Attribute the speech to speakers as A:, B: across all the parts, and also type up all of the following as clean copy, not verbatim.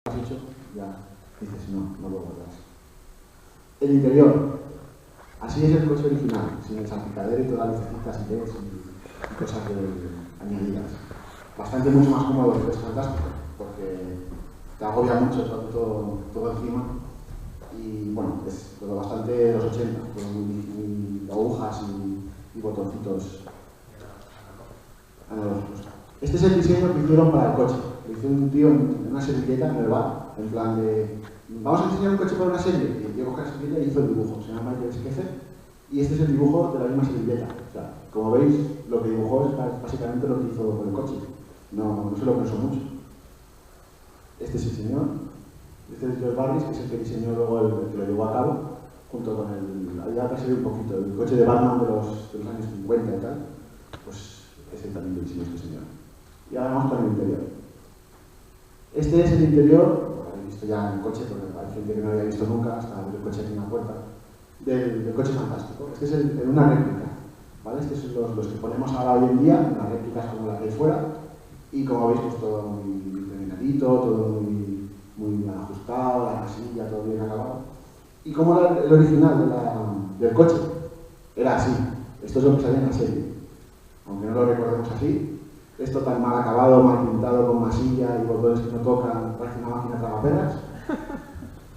A: has hecho, ya dices, no vuelvo atrás. El interior, así es el coche original, sin el salpicadero y todas las lucecitas y LEDs y cosas añadidas. Bastante mucho más cómodo que es fantástico, porque te agobia mucho todo encima. Y bueno, es todo bastante de los 80, todo muy agujas y botoncitos analógicos. Este es el diseño que hicieron para el coche. Lo hizo un tío en una servilleta en el bar, en plan de vamos a diseñar un coche para una serie. Y el tío coge la servilleta y hizo el dibujo. Se llama Michael Skefer. Y este es el dibujo de la misma servilleta. O sea, como veis, lo que dibujó es básicamente lo que hizo con el coche. No se lo pensó mucho. Este es el señor. Este es George Barris, que es el que diseñó luego el que lo llevó a cabo, junto con ya casi un poquito, el coche de Batman de los años 50 y tal, pues ese también lo diseñó este señor. Y ahora vamos con el interior. Este es el interior, lo habéis visto ya en el coche, porque hay gente que no lo había visto nunca, hasta abrir el coche aquí en la puerta, del coche fantástico. Este es una réplica, ¿vale? Estos son los que ponemos ahora hoy en día, unas réplicas como la que hay fuera, y como veis, pues todo muy terminadito, todo muy bien ajustado, la casilla, todo bien acabado. ¿Y cómo era el original del coche? Era así. Esto es lo que salía en la serie. Aunque no lo recordemos así, esto tan mal acabado, mal pintado, con masilla y botones que no tocan, parece una máquina tragaperras.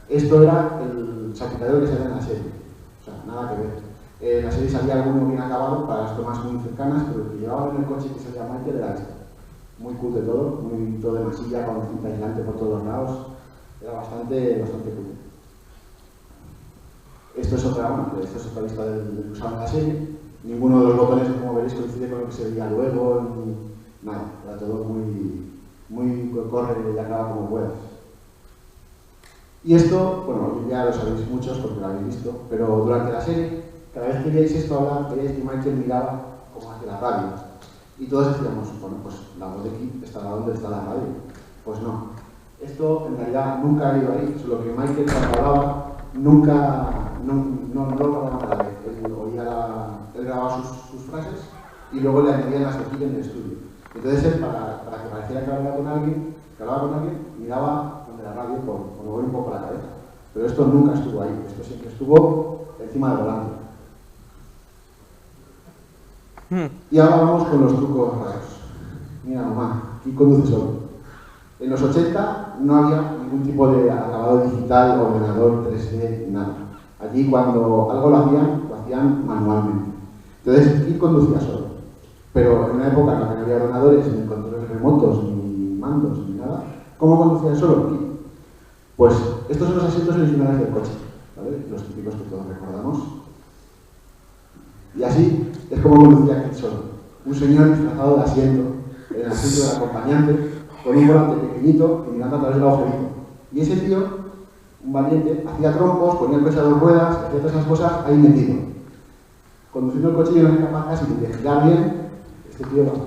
A: Esto era el salpicadero que salía en la serie. O sea, nada que ver. En la serie salía alguno bien acabado para las tomas muy cercanas, pero el que llevaba en el coche que salía Michael era esto. Muy cool de todo, todo de masilla, con cinta aislante por todos lados. Era bastante cool. Esto es otra vista del que usaba en la serie. Ninguno de los botones, como veréis, coincide con lo que se veía luego, ni nada. Era todo muy corre y acaba como puedas. Y esto, bueno, ya lo sabéis muchos porque lo habéis visto, pero durante la serie, cada vez que veáis esto hablar, veréis que Michael miraba como hacia la radio. Y todos decíamos, bueno, pues la voz de Kit estará donde está la radio. Pues no. Esto en realidad nunca ha ido ahí, solo que Michael cuando hablaba no lo hablaba a la vez. Él grababa sus frases y luego le añadían las de Kit en el estudio. Entonces él, para que pareciera que hablaba con alguien, miraba donde la radio por mover un poco la cabeza. Pero esto nunca estuvo ahí, esto siempre estuvo encima del volante. Y ahora vamos con los trucos raros. Mira, mamá, aquí conduce solo. En los 80 no había ningún tipo de acabado digital, ordenador, 3D, nada. Allí cuando algo lo hacían manualmente. Entonces, Kit conducía solo. Pero en una época en la que no había ordenadores, ni controles remotos, ni mandos, ni nada, ¿cómo conducía solo Kit? Pues estos son los asientos originales del coche, ¿vale? Los típicos que todos recordamos. Y así es como conducía Kit solo. Un señor disfrazado de asiento, en el asiento del acompañante, con un volante pequeñito y mirando a través del agujerito. Y ese tío, un valiente, hacía trompos, ponía el coche a 2 ruedas, hacía todas esas cosas ahí metido. Conduciendo el coche y no es capaz casi de girar bien, este tío lo hacía.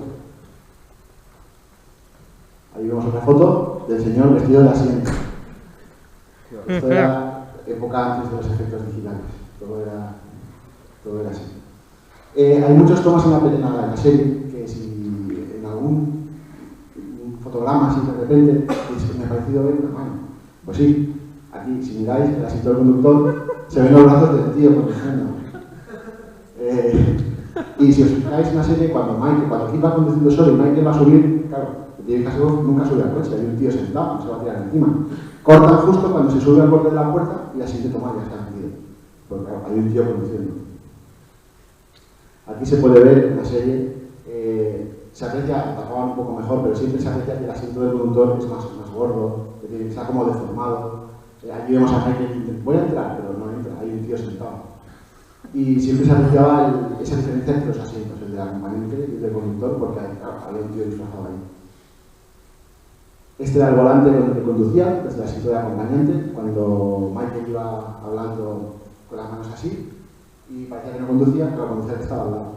A: Ahí vemos otra foto del señor vestido de asiento. Esto era época antes de los efectos digitales. Todo era así. Hay muchos tomas en la serie que si en algún fotograma así de repente me ha parecido ver una mano. Pues sí, aquí si miráis el asiento del conductor se ven los brazos del tío conduciendo. Y si os fijáis en la serie, cuando Kit va conduciendo solo y Michael va a subir, claro, el tío nunca sube al coche, hay un tío sentado, se va a tirar encima. Cortan justo cuando se sube al borde de la puerta y la siguiente toma ya está metido. Porque claro, hay un tío conduciendo. Aquí se puede ver en la serie, se aprecia, tapaban un poco mejor, pero siempre se aprecia que el asiento del conductor es más gordo, que está como deformado. Aquí vemos a Michael, voy a entrar, pero no entra, hay un tío sentado. Y siempre se apreciaba esa diferencia entre los asientos, el del acompañante y el del conductor, porque había un tío disfrazado ahí. Este era el volante con el que conducía, desde el asiento de acompañante, cuando Michael iba hablando con las manos así, y parecía que no conducía, pero conducía el que estaba al lado.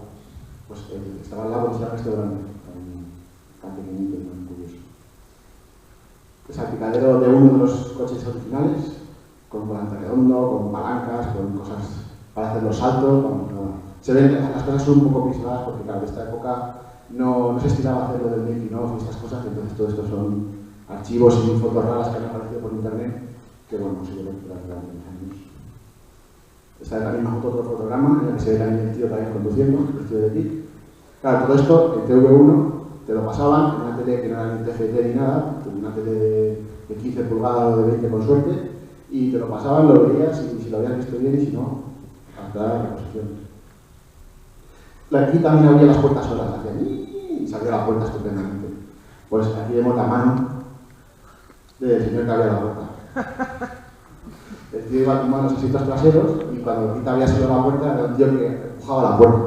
A: Pues el que estaba al lado conducía el restaurante, tan pequeñito y tan curioso. El salpicadero de uno de los coches originales, con volante redondo, con palancas, con cosas para hacer los saltos. Se ven que las cosas son un poco pixeladas porque, claro, en esta época no se estilaba hacer lo del making of y estas cosas, entonces todo esto son archivos y fotos raras que han aparecido por internet, que bueno, se ven durante años. Esta es la misma foto, otro fotograma, en la que se ve también el tío también conduciendo, vestido de kit. Claro, todo esto, el TV1, te lo pasaban en una tele que no era ni TFT ni nada, una tele de 15 pulgadas o de 20 con suerte, y te lo pasaban, lo veías, y si lo habías visto bien, y si no, hasta la reposición. Aquí también abría las puertas solas, hacían y salió la puerta estupendamente. Pues aquí vemos la mano del señor que abría la puerta. El tío iba tomando los asientos traseros y cuando Pita había salido la puerta era un tío que empujaba la puerta.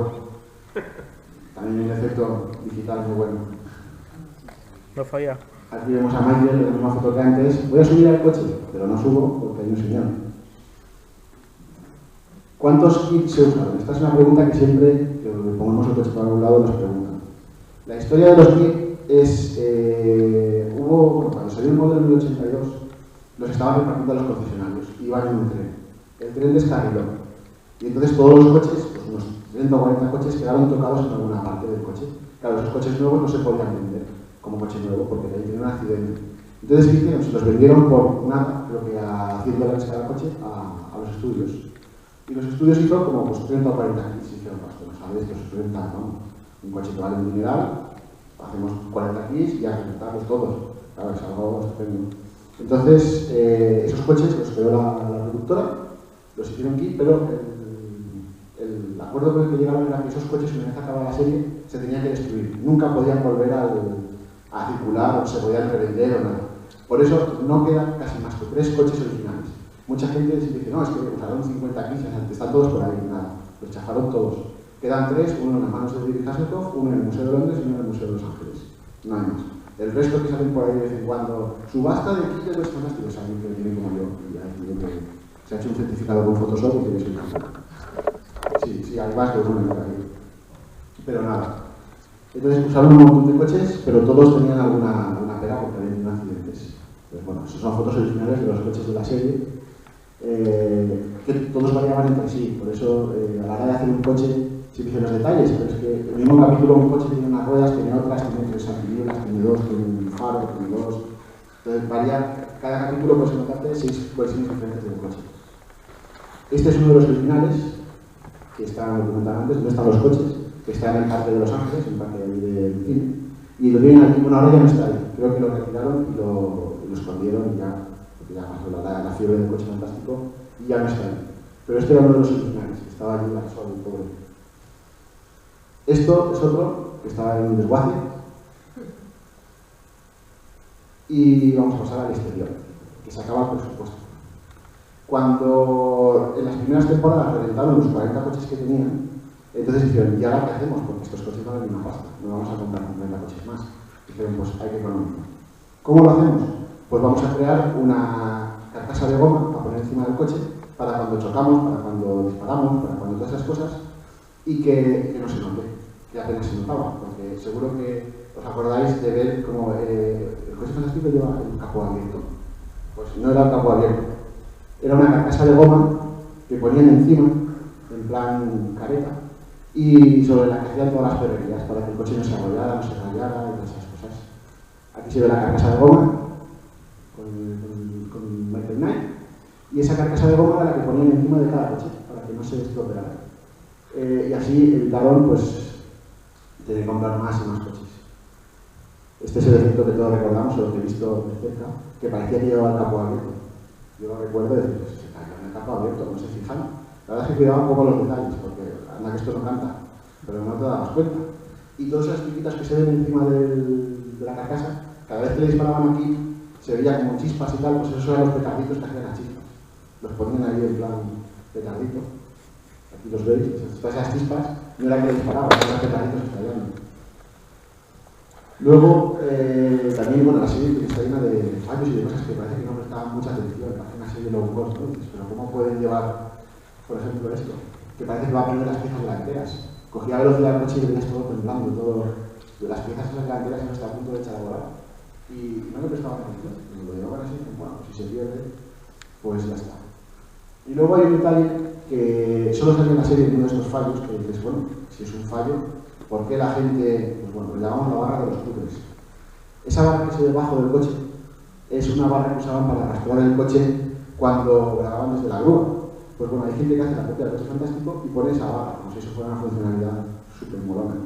A: También un efecto digital muy bueno.
B: No falla.
A: Aquí vemos a Michael en la misma foto que antes. Voy a subir al coche, pero no subo porque hay un señor. ¿Cuántos kits se usan? Esta es una pregunta que siempre que ponemos el coche para un lado nos preguntan. La historia de los kits es... cuando salió el modelo 1082, los estaban repartiendo a los concesionarios. Iban en un tren. El tren descarriló. Y entonces todos los coches, pues unos 30 o 40 coches, quedaron tocados en alguna parte del coche. Claro, esos coches nuevos no se podían vender como coche nuevo porque de ahí tenía un accidente. Entonces, ¿qué hicieron? Se los vendieron por nada, creo que a $100 cada coche, a los estudios. Y los estudios hizo como pues, 30 o 40 kits. Y dijeron, pues, no sabes, estos 30, ¿no? Un coche que vale un dineral, hacemos 40 kits y a reventarlos todos. Claro, es algo estupendo. Entonces, esos coches los creó la productora, los hicieron kit, pero el acuerdo con el que llegaron era que esos coches, una vez acabada la serie, se tenían que destruir. Nunca podían volver a circular o se podían revender o nada. Por eso no quedan casi más que 3 coches originales. Mucha gente dice, no, es que usaron 50 kits, están todos por ahí, nada. Los chafaron todos. Quedan 3, uno en las manos de David Hasselhoff, uno en el Museo de Londres y uno en el Museo de Los Ángeles. No hay más. El resto que salen por ahí de vez en cuando, subasta de kits de los fantásticos, alguien que tiene como yo, y hay que se ha hecho un certificado con Photoshop y que soy campeón. Sí, hay más de uno por ahí. Pero nada. Entonces usaron un montón de coches, pero todos tenían alguna pega porque habían tenido accidentes. Pues bueno, esas son fotos originales de los coches de la serie, que todos variaban entre sí. Por eso, a la hora de hacer un coche, se dicen los detalles, pero es que en el mismo capítulo un coche tiene unas ruedas, tiene otras, tiene 3 antinielas, tiene 2, tiene un faro, tiene 2. Entonces varía, cada capítulo puede notarte 6 versiones diferentes del coche. Este es uno de los originales, que está documentado antes, donde están los coches, que está en el Parque de Los Ángeles, en el Parque del cine, y lo tienen aquí. Bueno, ahora ya no está ahí, creo que lo retiraron y lo escondieron y ya, porque ya pasó la fiebre del coche fantástico y ya no está ahí. Pero este era uno de los originales, que estaba allí la sola y pobre. Esto es otro, que estaba en un desguace, y vamos a pasar al exterior, que se acaba el presupuesto. Cuando en las primeras temporadas reventaron los 40 coches que tenían, entonces dijeron, ¿y ahora qué hacemos? Porque estos coches valen una pasta, no vamos a comprar 50 coches más. Dijeron, pues hay que economizar. ¿Cómo lo hacemos? Pues vamos a crear una carcasa de goma a poner encima del coche para cuando chocamos, para cuando disparamos, para cuando todas esas cosas, y que no se note, que apenas se notaba, porque seguro que os acordáis de ver cómo el coche fantástico lleva el capó abierto. Pues no era el capó abierto. Era una carcasa de goma que ponían encima, en plan careta, y sobre la que hacían todas las perrerías para que el coche no se arrollara, no se rayara y todas esas cosas. Aquí se ve la carcasa de goma con Michael Knight, y esa carcasa de goma era la que ponían encima de cada coche para que no se estropeara. Y así evitaron pues, tener que comprar más y más coches. Este es el efecto que todos recordamos, o lo que he visto de cerca, que parecía que llevaba el capó abierto. Yo lo recuerdo de decir, pues se cayó en el capó abierto, no se fijan. La verdad es que cuidaba un poco los detalles, porque anda que esto no canta, pero no te dabas cuenta. Y todas esas chiquitas que se ven encima de la carcasa, cada vez que le disparaban aquí, se veía como chispas y tal, pues esos eran los petarditos que hacían las chispas. Los ponían ahí en plan petardito. Aquí los veis, todas esas chispas no era que le disparaban, eran los petarditos estallando. Luego, también, bueno, la serie está llena de fallos y de cosas que parece que no prestaban mucha atención. Parece una serie low cost, ¿no? Pero ¿cómo pueden llevar, por ejemplo, esto? Que parece que va a poner las piezas delanteras. Cogía velocidad del coche y veías todo temblando, todo. Las piezas delanteras no está a punto de echar a volar. Y no le prestaban atención. Cuando lo llevaban así, bueno, si se pierde, pues ya está. Y luego hay un detalle que solo sale en la serie uno de estos fallos, que dices, bueno, si es un fallo, ¿por qué la gente, pues bueno, le llamamos la barra de los cruces? Esa barra que se ve debajo del coche es una barra que usaban para arrastrar el coche cuando grababan desde la grúa. Pues bueno, hay gente que hace la copia del coche fantástico y pone esa barra, como si eso fuera una funcionalidad súper molona.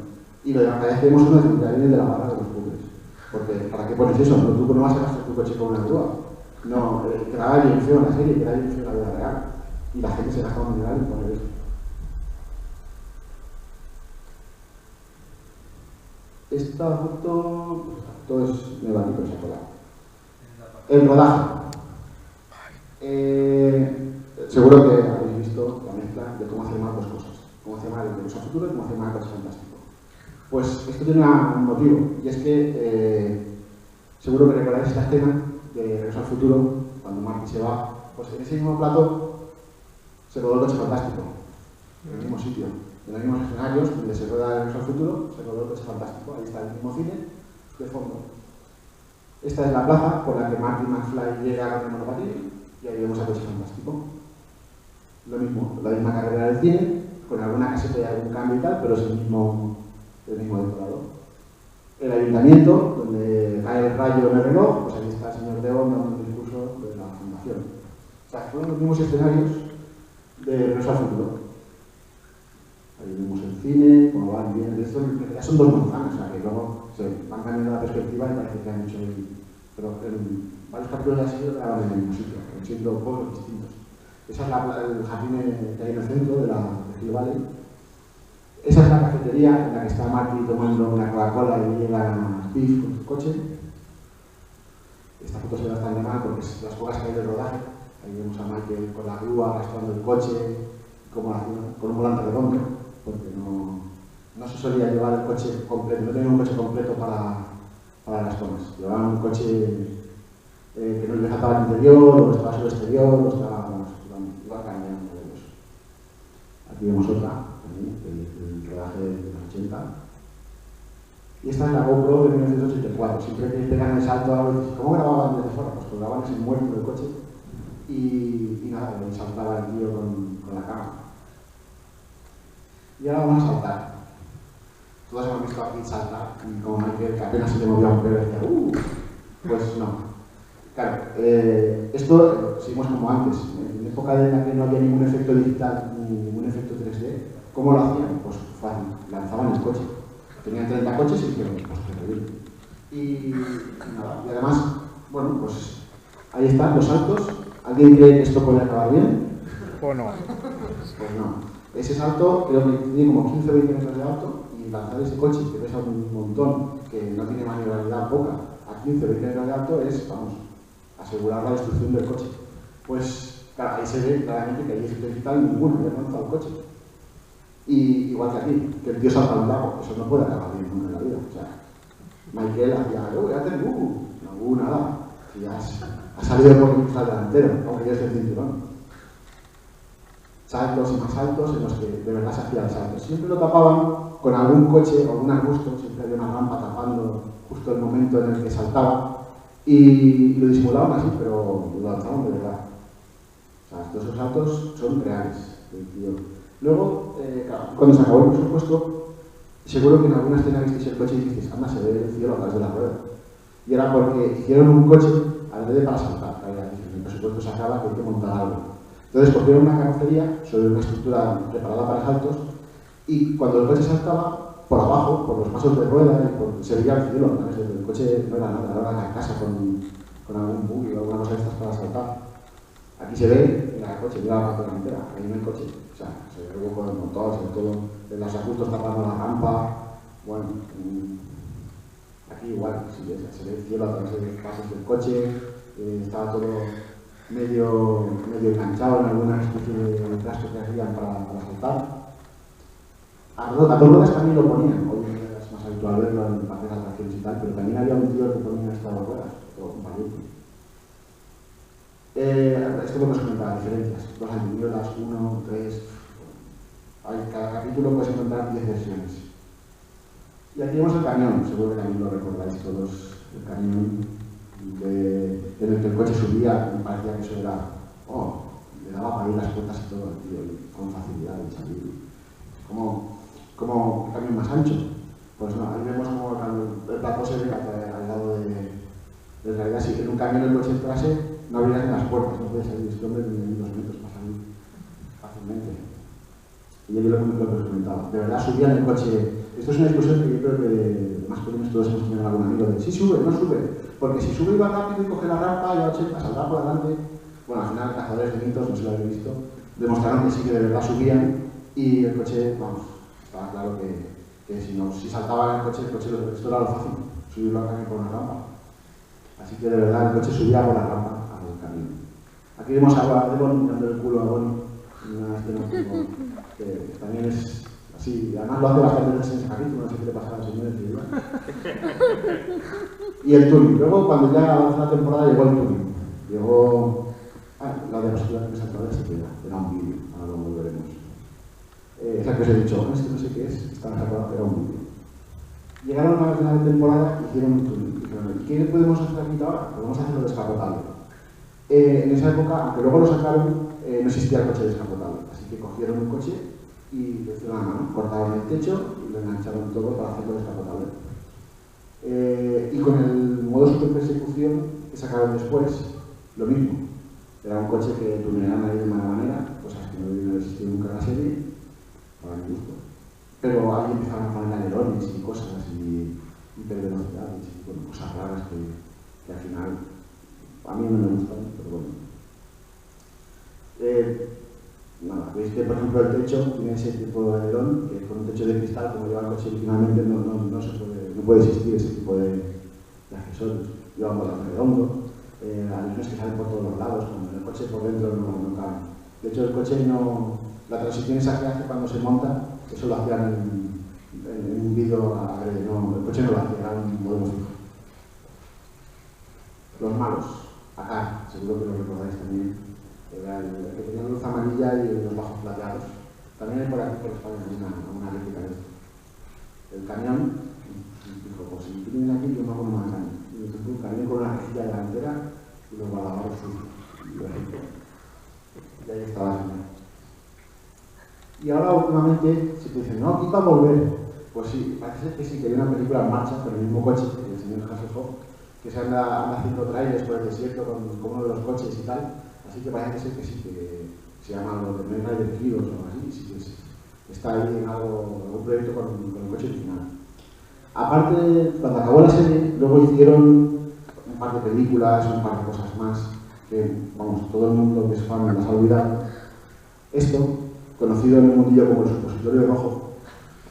A: Y lo agradecemos una de las de la barra de los puzzles. Porque, ¿para qué pones eso? Tú no vas a arrastrar tu coche con una grúa. No, quedaba bien feo en la serie, quedaba bien feo en la vida real. Y la gente se gasta un mineral en poner eso. Esta foto es nevadito, se ha colado. El rodaje. Seguro que habéis visto la mezcla de cómo hacer mal dos cosas. Cómo hacer mal el Regreso al Futuro y cómo hacer mal el Coche Fantástico. Pues esto tiene un motivo, y es que seguro que recordáis esta escena de Regreso al Futuro, cuando Marty se va, pues en ese mismo plato se rodó el Coche Fantástico, en el mismo sitio, en los mismos escenarios donde se rueda Regreso al Futuro, se rodó el Coche Fantástico. Ahí está el mismo cine de fondo. Esta es la plaza por la que Marty McFly llega con el monopatín y ahí vemos al Coche Fantástico. Lo mismo, la misma carrera del cine, con alguna caseta y algún cambio y tal, pero es el mismo decorador. El ayuntamiento, donde cae el rayo en el reloj, pues ahí está el señor León dando un discurso de la fundación. O sea, fueron los mismos escenarios de Regreso al Futuro. Ahí vemos el cine, como van bien. Esto ya son dos manzanas, o sea que luego se van cambiando la perspectiva y parece que han hecho el. Pero en varios capítulos de la serie graban en el mismo sitio, siendo pueblos distintos. Esa es el jardín que hay en el centro de Hill Valley. Esa es la cafetería en la que está Marty tomando una Coca-Cola y llega Biff con su coche. Esta foto se ve bastante mal porque es las pocas que hay del rodaje. Ahí vemos a Michael con la grúa arrastrando el coche, con un volante redondo, porque no se solía llevar el coche completo, no tenía un coche completo para las tomas. Llevaban un coche que no le faltaba el interior, o estaba solo exterior, o estaba, iba cambiando modelos. Aquí vemos otra, el rodaje de los 80. Y esta es la GoPro de 1984. Siempre que pegan el salto a la vez, ¿cómo grababan desde fuera? Pues grababan ese muerto del coche y nada, saltaba el tío con la cámara. Y ahora vamos a saltar. Todos hemos visto aquí saltar, y como Michael, que apenas se le movía un pelo, decía, pues no. Claro, esto seguimos como antes. En época en la que no había ningún efecto digital, ni ningún efecto 3D, ¿cómo lo hacían? Pues fácil, lanzaban el coche. Tenían 30 coches y dijeron, pues que bien. Y nada, y además, bueno, pues ahí están los saltos. ¿Alguien cree que esto puede acabar bien?
B: ¿O no?
A: Pues no. Ese salto creo que tiene como 15 o 20 metros de alto y lanzar ese coche que pesa un montón, que no tiene maniobrabilidad poca, a 15 o 20 metros de alto es, vamos, asegurar la destrucción del coche. Pues claro, ahí se ve claramente que hay efecto digital ninguno, ya lanzado el coche. Y igual que aquí, que el tío salta a un lago, eso no puede acabar bien nunca en la vida. O sea, Michael hacía, no, nada, que ya ha salido por el cristal delantero, aunque ya es el cinturón. Saltos y más saltos en los que de verdad se hacía el salto. Siempre lo tapaban con algún coche o algún arbusto, siempre había una rampa tapando justo el momento en el que saltaba y lo disimulaban así, pero lo lanzaban de verdad. O sea, estos esos saltos son reales. Luego, claro, cuando se acabó el presupuesto, seguro que en alguna escena visteis el coche y dices, anda, se ve el cielo a través de la rueda. Y era porque hicieron un coche adrede para saltar. El presupuesto se acaba, que hay que montar algo. Entonces cogieron una carrocería sobre una estructura preparada para saltos y cuando el coche saltaba, por abajo, por los pasos de rueda, se veía el cielo. El coche no era nada, era una carcasa con algún buggy o alguna cosa de estas para saltar. Aquí se ve el coche, mira la parte delantera, ahí no hay coche. O sea, se ve el hueco del motor, se ve todo, los ajustos tapando la rampa. Bueno, aquí igual, se ve el cielo a través de los pasos del coche, estaba todo medio enganchado en alguna especie de trasto que hacían para saltar. A dos ruedas también lo ponían, hoy en día es más habitual verlo en parques de atracciones y tal, pero también había un tío que ponía estas dos ruedas, o un valiente. Esto que nos comentaba, diferencias, dos antinielas, 1, 3, cada capítulo puedes encontrar 10 versiones. Y aquí vemos el camión, seguro que también lo recordáis todos, el camión en el que el coche subía, me parecía que eso era, le daba para ir las puertas y todo, tío, y con facilidad y salir. Como un camión más ancho. Pues no, ahí vemos como el plató se ve al lado En realidad, si en un camión el coche entrase, no abrirían las puertas, no puede salir este hombre ni 2 metros para salir fácilmente. Y yo lo que os comentaba. De verdad, subían el coche. Esto es una discusión que yo creo que más o menos todos hemos tenido algún amigo de si sube, no sube. Porque si sube y va rápido y coge la rampa y a 80 saldrá por delante. Bueno, al final, cazadores de mitos, no se lo habéis visto, demostraron que sí que de verdad subían y el coche, vamos, estaba claro que si saltaba el coche esto era lo fácil, subirlo al camión por una rampa. Así que de verdad el coche subía por la rampa al camino. Aquí vemos a Bonnie mirando el culo a Bonnie, una escena que también es así, además lo hace bastante veces en ese capítulo, no sé qué le pasa a la señora y el tuning. Luego, cuando ya avanzó la temporada, llegó el tuning. Llegó la de los que saltaba se queda, era un vídeo, ahora lo volveremos. Es la que os he dicho, esto no sé qué es, estaba sacado, era un vídeo. Llegaron a la final de temporada y hicieron un tuning. ¿Y qué podemos hacer aquí ahora? Podemos hacerlo descapotable. En esa época, aunque luego lo sacaron, no existía el coche descapotable. Así que cogieron un coche y le hicieron la mano, cortaron el techo y lo engancharon todo para hacerlo descapotable. Y con el modo super persecución que sacaron después, lo mismo. Era un coche que tuneaban ahí de mala manera, cosas que no debían existir nunca en la serie, para mi gusto. Pero ahí empezaron a poner alerones y cosas así, hipervelocidades y bueno, cosas raras que al final a mí no me gustan, pero bueno. Nada, veis que por ejemplo el techo tiene ese tipo de alerón, que con un techo de cristal, como lleva el coche originalmente, no puede existir ese tipo de accesorios. Lleva un redondo, alerones que salen por todos los lados, cuando el coche por dentro no cabe. De hecho, el coche no. La transición esa que hace cuando se monta, eso lo hacían en un vídeo agrede, no, el coche no lo hacía, era un modelo fijo. Los malos, acá, seguro que lo recordáis también, era el que tenía luz amarilla y los bajos plateados. También hay por aquí, por España, una réplica de esto. El camión, dijo, pues si tienes aquí, yo me hago un camión. Y entonces un camión con una rejilla delantera y los guardabarros sucios. Y ahí estaba el señor. Y ahora últimamente se dicen, no, aquí va a volver. Pues sí, parece que sí, que hay una película en marcha con el mismo coche, el señor Hasselhoff, que se anda haciendo trailers por el desierto con uno de los coches y tal. Así que parece ser que sí, que se llama lo de Men Rider Heroes o algo así, sí que sí. Está ahí en algún proyecto con el coche original. Aparte, cuando acabó la serie, luego hicieron un par de películas, un par de cosas más, que, vamos, todo el mundo que es fan las ha olvidado. Esto, conocido en el mundillo como el supositorio rojo,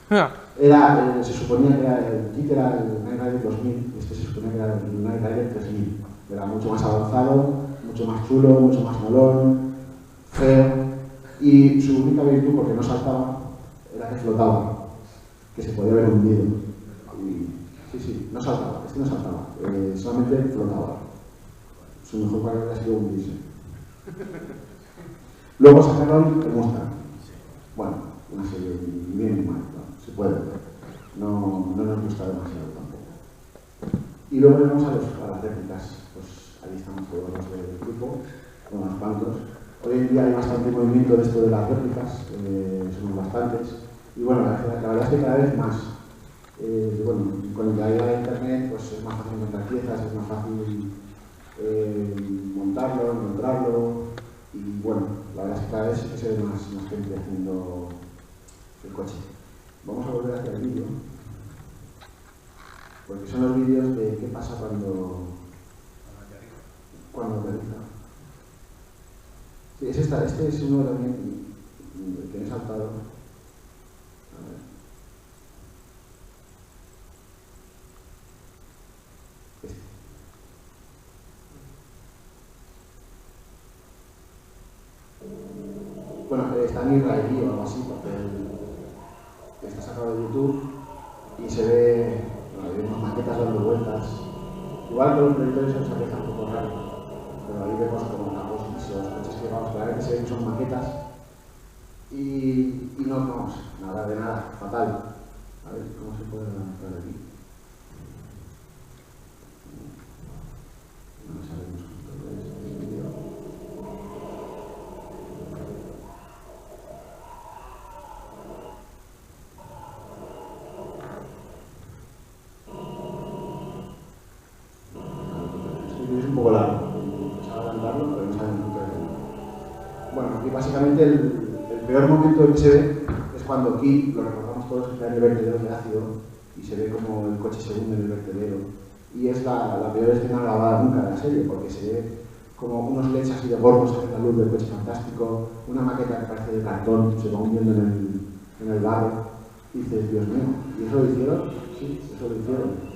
A: se suponía que era el kit era el Knight Rider 2000, este se suponía que era el Knight Rider 3000. Era mucho más avanzado, mucho más chulo, mucho más molón, feo, y su única virtud, porque no saltaba, era que flotaba, que se podía ver hundido. Sí, no saltaba, este no saltaba, solamente flotaba. Su mejor cualidad ha sido hundirse. Luego sacaron el Mustang. Bueno, una serie bien y mal, ¿no? Se puede ver. No nos gusta demasiado tampoco. Y luego vamos a las réplicas. Pues ahí estamos todos los del grupo, unos cuantos. Hoy en día hay bastante movimiento de esto de las réplicas, somos bastantes. Y bueno, la verdad es que cada vez más. Bueno, con la llegada de internet pues es más fácil encontrar piezas, es más fácil montarlo, encontrarlo. Y bueno, la verdad es que cada vez sí que se ve más gente haciendo el coche. Vamos a volver hacia el vídeo, porque son los vídeos de qué pasa cuando aterriza. Sí, este es uno también que me he saltado. A ver. Bueno, está en israelí o algo así, porque está sacado de YouTube y se ve, bueno, hay unas maquetas dando vueltas. Igual que los proyectores se nos aparece un poco raro, pero ahí vemos como capos lisos, coches que vamos, claramente se ven que son maquetas y no vamos, nada de nada, fatal. A ver cómo se puede lanzar aquí. No sabemos cómo es este vídeo. en el punto de vista. Bueno, y básicamente el peor momento que se ve es cuando aquí, lo recordamos todos, que está en el vertedero de ácido y se ve como el coche se hunde en el vertedero. Y es la peor escena grabada nunca de la serie, porque se ve como unos LEDs así de gordos en la luz del coche fantástico, una maqueta que parece de cartón, se va hundiendo en el barro, y dices, Dios mío, ¿y eso lo hicieron? Sí, eso lo hicieron.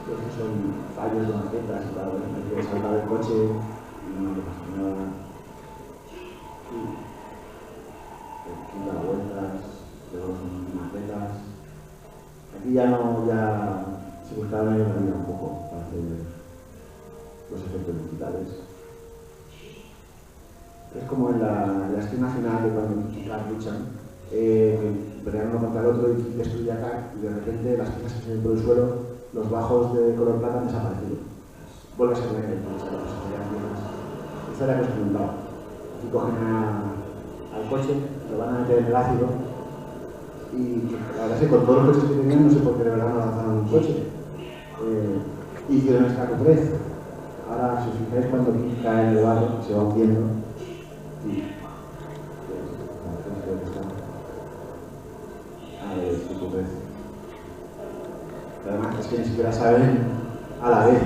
A: Esos son fallos de maquetas, claro, hay que saltar el coche y no le pasa nada. Sí. Da vueltas, luego son maquetas. Aquí ya se buscaron ahí una un poco para hacer los efectos digitales. Es como en la escena final de cuando Kiki y Kat luchan, pelean uno contra el otro y Kiki destruye a Kat y de repente las piezas que se ven por el suelo, los bajos de color plata han desaparecido. Vuelve a ser negro, entonces las piezas. Esta es la que os comentaba. Aquí cogen al coche, lo van a meter en el ácido y la verdad es que con todos los coches que tenían no sé por qué de verdad no lanzaron un coche. Hicieron esta Q3. Ahora, si os fijáis, cuando Kiki cae en el barro, se va hundiendo y creo que está. A ver, si Q3. Además es que ni siquiera saben a la vez.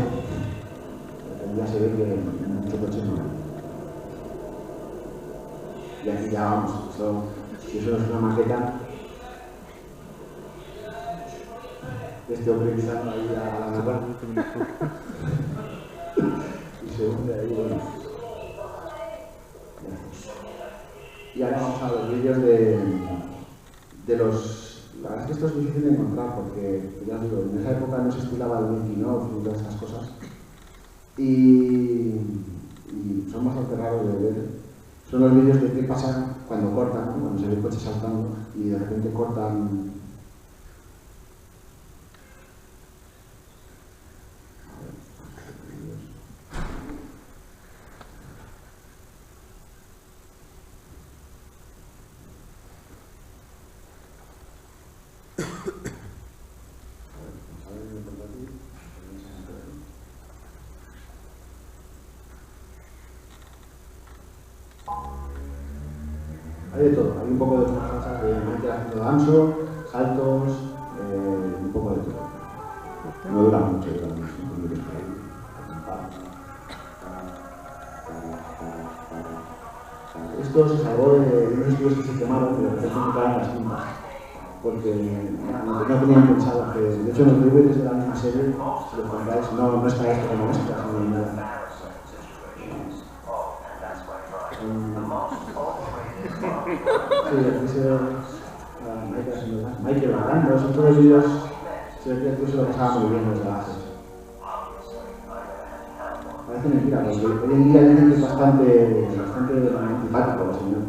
A: Ya se ve que muchos coches no hay. Y aquí ya vamos, si eso no es una maqueta, este hombre pisando ahí a la napa y se hunde ahí, bueno. Y ahora vamos a los vídeos de los... La verdad es que esto es difícil de encontrar porque, ya os digo, en esa época no se estilaba el making of y todas estas cosas y son bastante raros de ver. Son los vídeos de qué pasa cuando cortan, ¿no? Cuando se ve el coche saltando y de repente cortan. Hay de todo, hay un poco de cosas de Michael haciendo danzo, saltos, un poco de todo. No dura mucho, dura unos 5 minutos por ahí. Esto se salvó de unos estudios que se quemaron, pero de repente quitaron las cintas. Porque no tenían pensado que, de hecho, en los DVDs de la misma serie, si los compráis, no está esto como extra, ni nada. Sí, aquí se ve a Michael hablando, son todos los vídeos, se ve que tú se lo pasaba muy bien los gases. Parece mentira, porque hoy en día dicen que es bastante antipático el señor.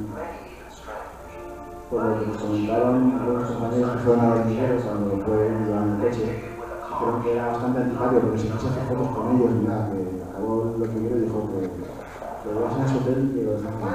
A: Por lo que nos comentaron algunos compañeros que fueron a los cuando fue llevando el coche, dijeron que era bastante antipático porque se quiso hacer fotos con ellos y nada, que acabó lo primero y dijo que lo vas a su hotel y lo dejan en paz.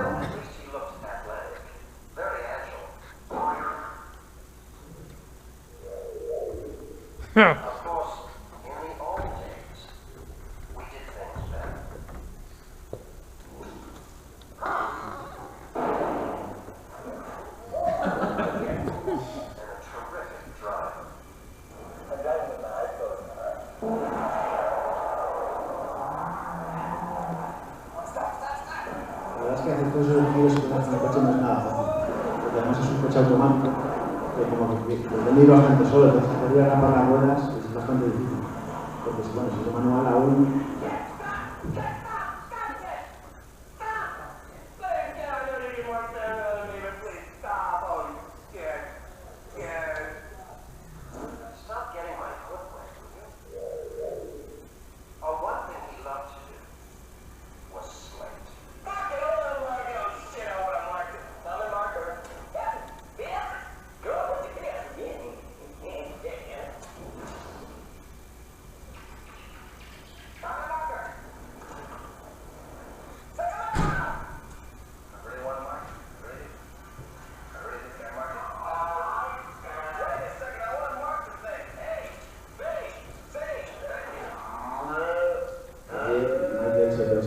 A: Automático, como que depende ir bastante solo, entonces hacer atrapar las ruedas es bastante difícil, porque bueno, si es manual aún.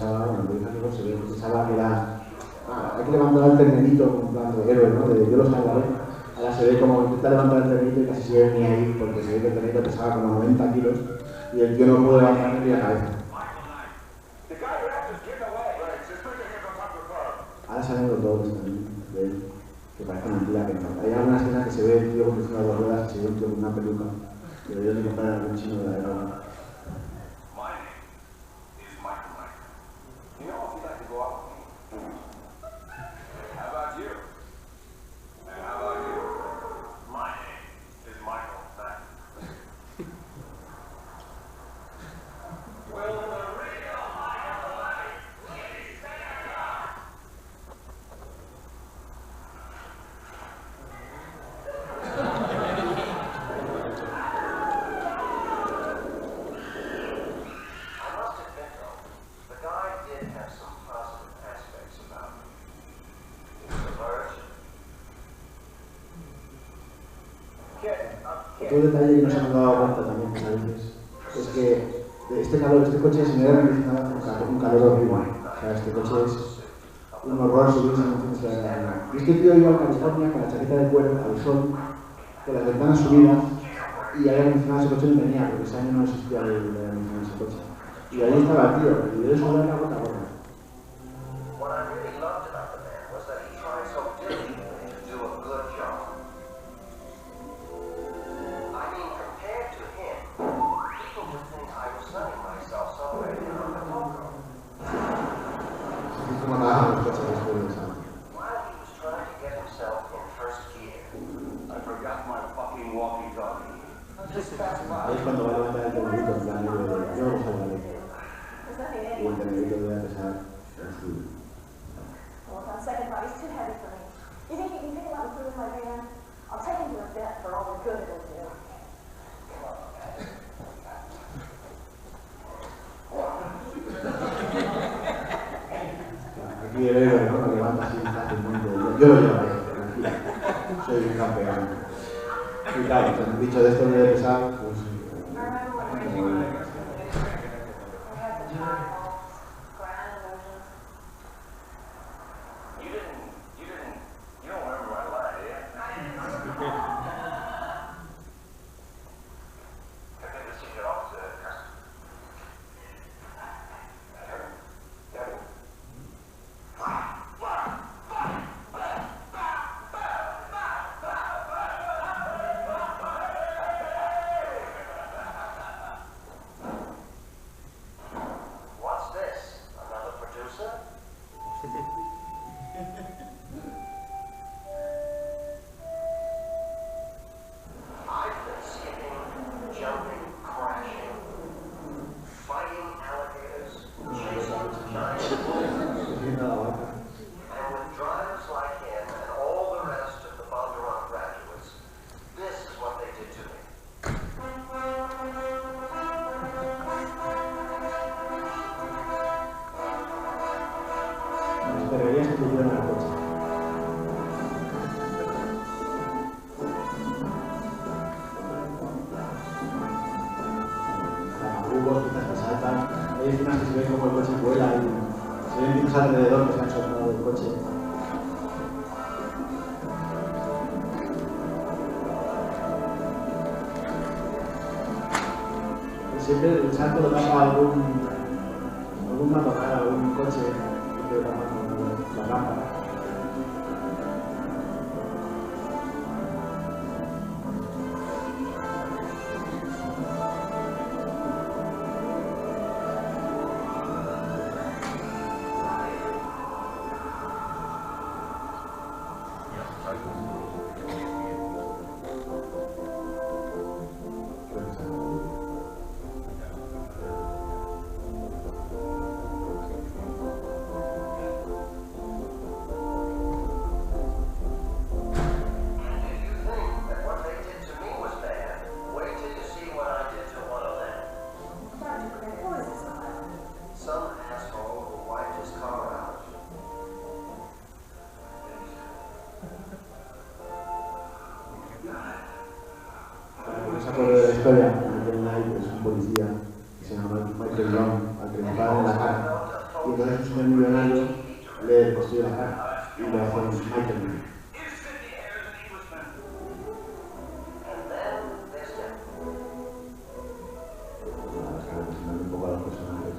A: pensaba, bueno, lo dice algo, se ve, pensaba que era, hay que levantar al ternerito con un plan de héroe, ¿no? De yo lo salvaré. Ahora se ve como intenta levantar el ternerito y casi se ve ni ahí, porque se ve que el ternerito pesaba como 90 kilos y el tío no pudo levantarme ni la cabeza. Ahora salen los dobles también, de él, que parece mentira que no. Hay alguna escena que se ve el tío con encima de dos ruedas, se ve un tío con una peluca, que debería de comprar algún chino de la era. Otro detalle que nos hemos dado cuenta también a veces es que este coche se me da un calor horrible. O sea, este coche es un horror subirse en funciones de la arena. Y este tío iba a California con la chaqueta de cuero al sol, con las ventanas subidas, y aire acondicionado ese coche no tenía, porque ese año no existía el aire acondicionado ese coche. Y ahí estaba el tío, y de eso la gota a gota. Ahí es cuando va a levantar el ternerito, en plan, yo lo salvaré. Y el ternerito debe pesar el suyo.
C: Well, on second thought, he's too heavy for me. You think you can pick him up and put him in my van? I'll take him to a vet for all the good it'll do.
A: Aquí el héroe, ¿no? Lo levanta así fácilmente. Yo lo llevaré, tranquilo. Soy un campeón. Y claro, pues, dicho de esto debe pesar, pues... Hay escenas que se ven como el coche vuela y se ven tipos alrededor que se han soltado del coche. Siempre el salto lo tapa algún matocar, algún coche que lo tapa con la lámpara. entonces un señor millonario le construye la cara y lo hace Michael Mann. Un poco a los personajes.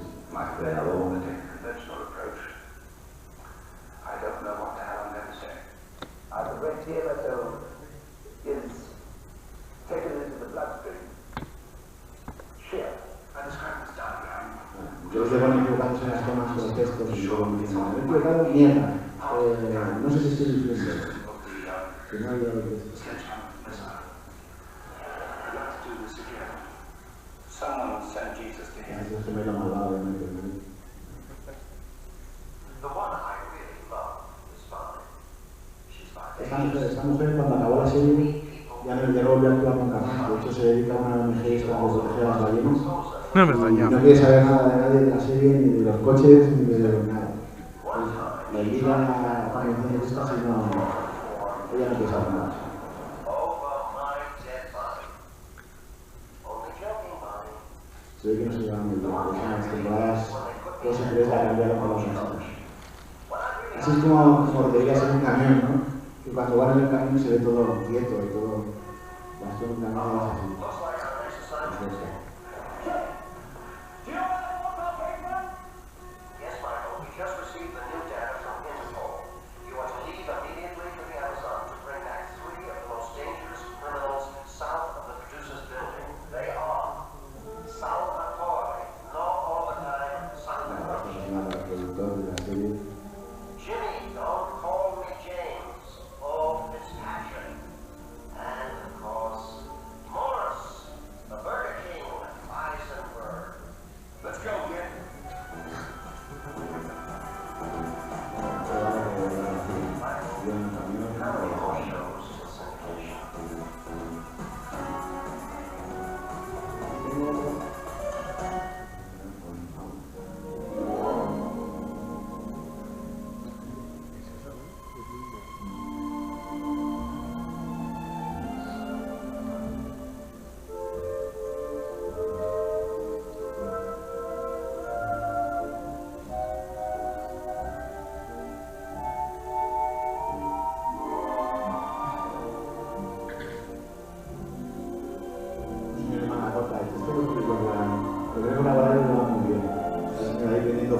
A: Yo os llevo equivocándose en las tomas con los textos y luego me dicen, me he equivocado, mierda. No sé si estoy diciendo. Que no había lo que es. Gracias, que me lo malvado de Michael Mann. Esta mujer cuando acabó la serie ya no volvió a actuar nunca más. De hecho se dedica a una ONG para proteger a las ballenas.
B: No me extraña.
A: Y no quiere saber nada de nadie de la serie, ni de los coches, ni de nada. La liga cuando dice esto, si no, ella no quiere saber nada. Se ve que no se llevan muy bien, porque son las temporadas 2 y 3 la cambiaron con los mensajes. Así es como debería ser un camión, ¿no? Que cuando van en el camión se ve todo quieto y todo. La acción de un camión es así.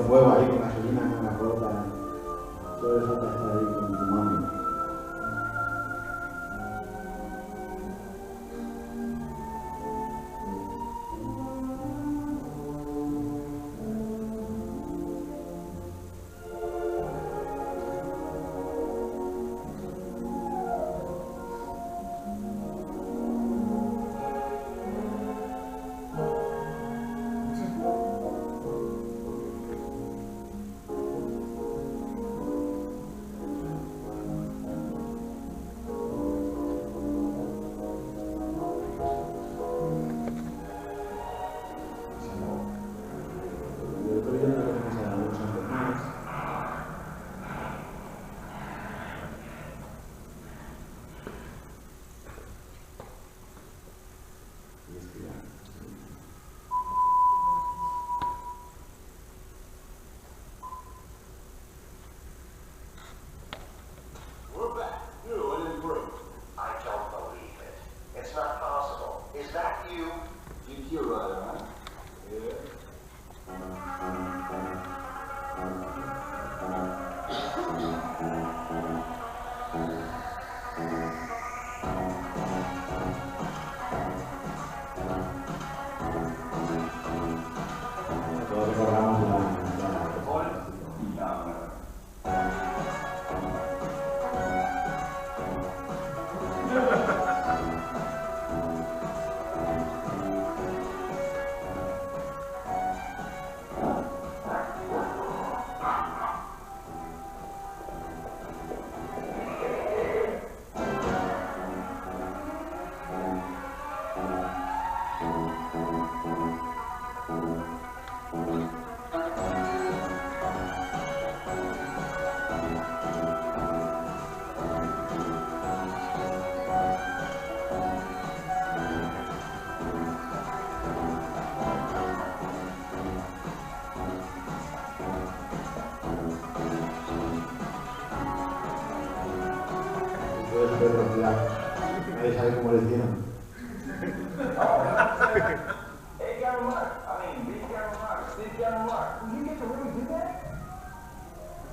A: Fuego ahí con gasolina en la rota, solo le falta estar ahí con tu mami. perros ya. Nadie sabe cómo le hicieron.
D: Hey, Gavin Mark. I mean, Big Gavin Mark. Big Gavin Mark. You get to really do that?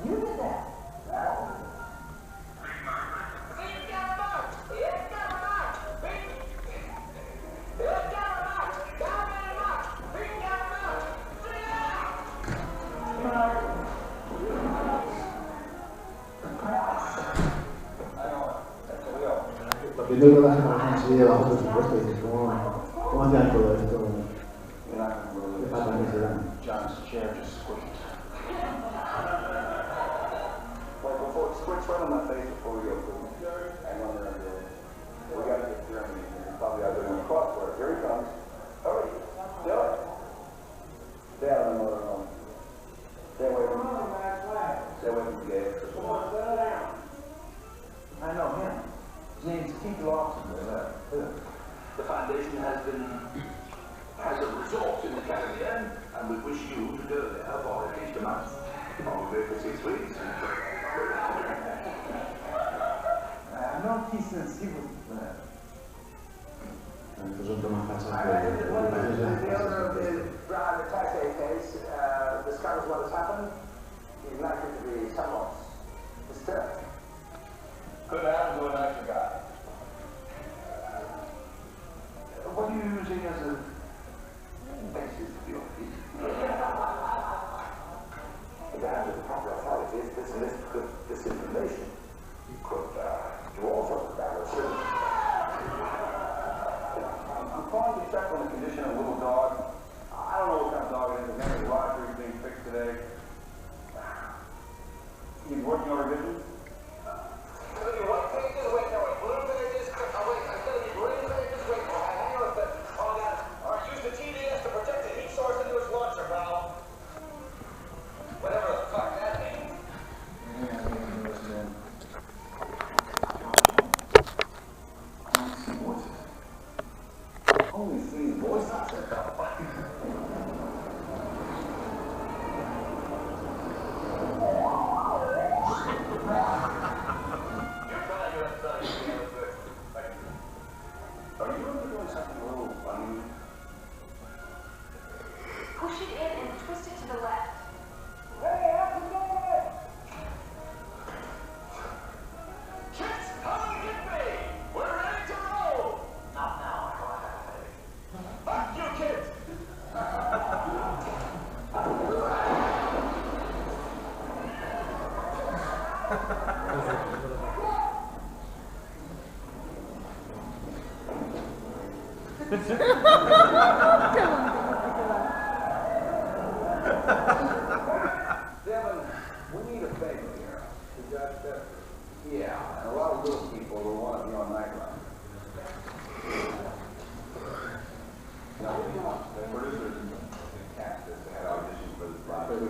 D: You did that.
A: Viendo el rodaje parece así debajo del presupuesto, dices, ¿cómo hacían todo esto? ¿Qué patanes eran?
D: John's chair just squished. Well, before it squished right on my face before we go through. Hang on there, we got to get Jeremy here. Probably out there on the crossword. Here he comes. Hurry. Do it. Stay out of the motor home. Stay away from the gate. Settle down. I know him. His name's Keith Lawson. The foundation has a resort in the Caribbean, and we wish you to go there for at least a month. I'll be there for 6 weeks. I've known Keith since he was...
A: Estos son más fachas
D: The owner of the Brian Taxe case discovers what has happened. He's likely to be somewhat disturbed. Could happen to a nicer guy. What are you using as a basis for your piece? If it had the proper authorities, this information, you could do all sorts of damage. I'm calling to check on the condition of a little dog. I don't know what kind of dog it is. His name is Roger. He's being fixed today. He's working on revisions. White pages, wait, no, wait, blue pages, wait, I said these green pages, wait, hang on a second. All right, use the TDS to protect the heat source into its launcher valve. Whatever the fuck that means. Voices. Only 3 voices.
C: Push it in and twist it to the left.
D: Hey, how's it going? Kids, come and get me! We're ready to roll! Not now. Fuck you, kids! Devin, we need a favor here. We got that? Yeah, and a lot of little people will want to be on Nightline. No, the producers and casters had auditions for this project.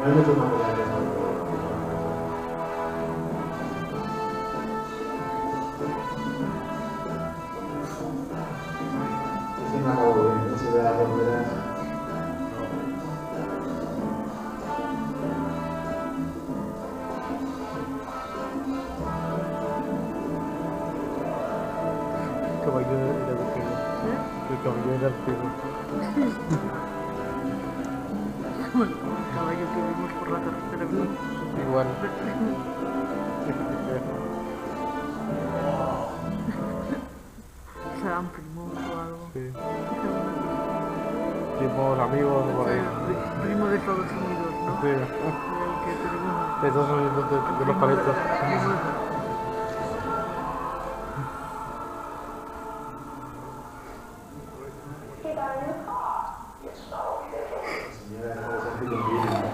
A: hay mucho material de eso. Ese me acabó bien, ese de las volveras.
B: Caballo era del pelo. El caballo era el pelo.
E: Caballo que vimos por la carretera, ¿verdad?
B: Igual.
E: Serán primos o algo.
B: Sí. Primos, amigos, por ahí.
E: Primo de Estados Unidos, ¿no?
B: Sí.
E: El que tenemos.
B: De Estados Unidos, de los paletos.
C: Hey, got a new car.
A: Señora, esa de ser increíble.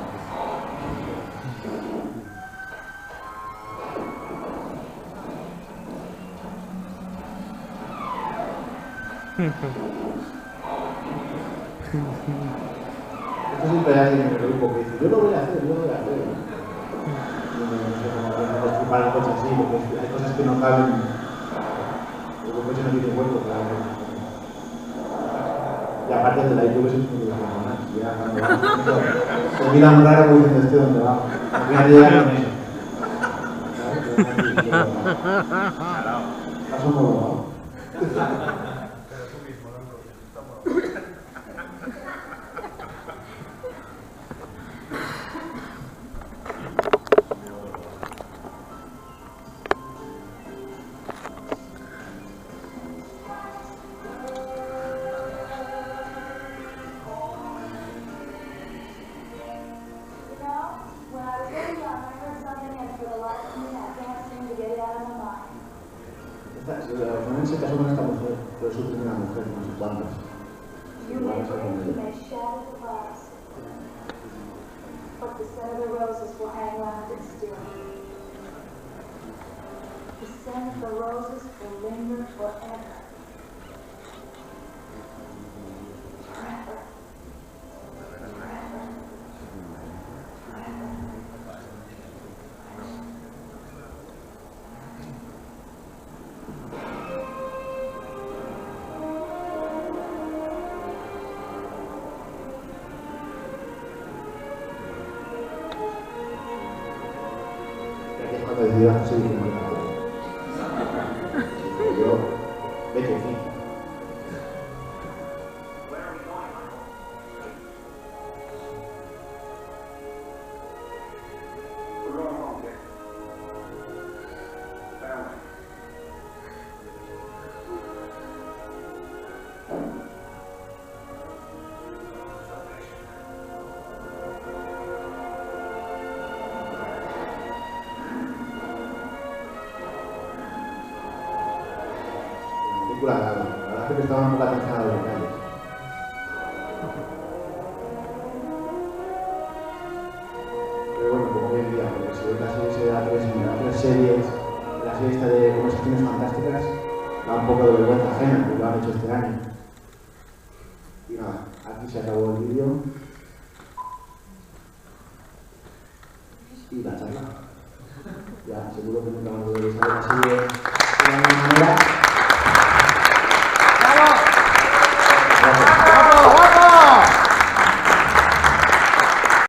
A: Esto es un pedazo en el grupo que dice, yo lo voy a hacer, yo lo voy a hacer. Yo no sé cómo podemos equipar el coche así, porque hay cosas que no caben. El coche no tiene hueco, claro. Y aparte de la ITV es muy buena. Ya cuando se miran raro como diciendo este dónde va. Voy a llegar con eso. Paso modo.
C: When I was very young, I heard something and for the life of me, I can't seem to get it out of my mind.
A: También se casó con esta mujer, fue su primera mujer, no sé cuántas.
C: You may break, you may shatter the glass, but the scent of the roses will hang around it still. The scent of the roses will linger forever. Forever. Forever.
A: Cuando decidí a José dije, bueno, yo, vete, en fin.
D: We're going home, kid. Family.
A: Película, la verdad es que prestaba mucha atención a los detalles. Pero bueno, como hoy en día, porque si ves la serie se da tres series, la serie esta de Conversaciones Fantásticas, da un poco de vergüenza ajena, que lo han hecho este año. Y nada, aquí se acabó el vídeo. Y la charla. Ya, seguro que nunca más volveréis a ver la serie.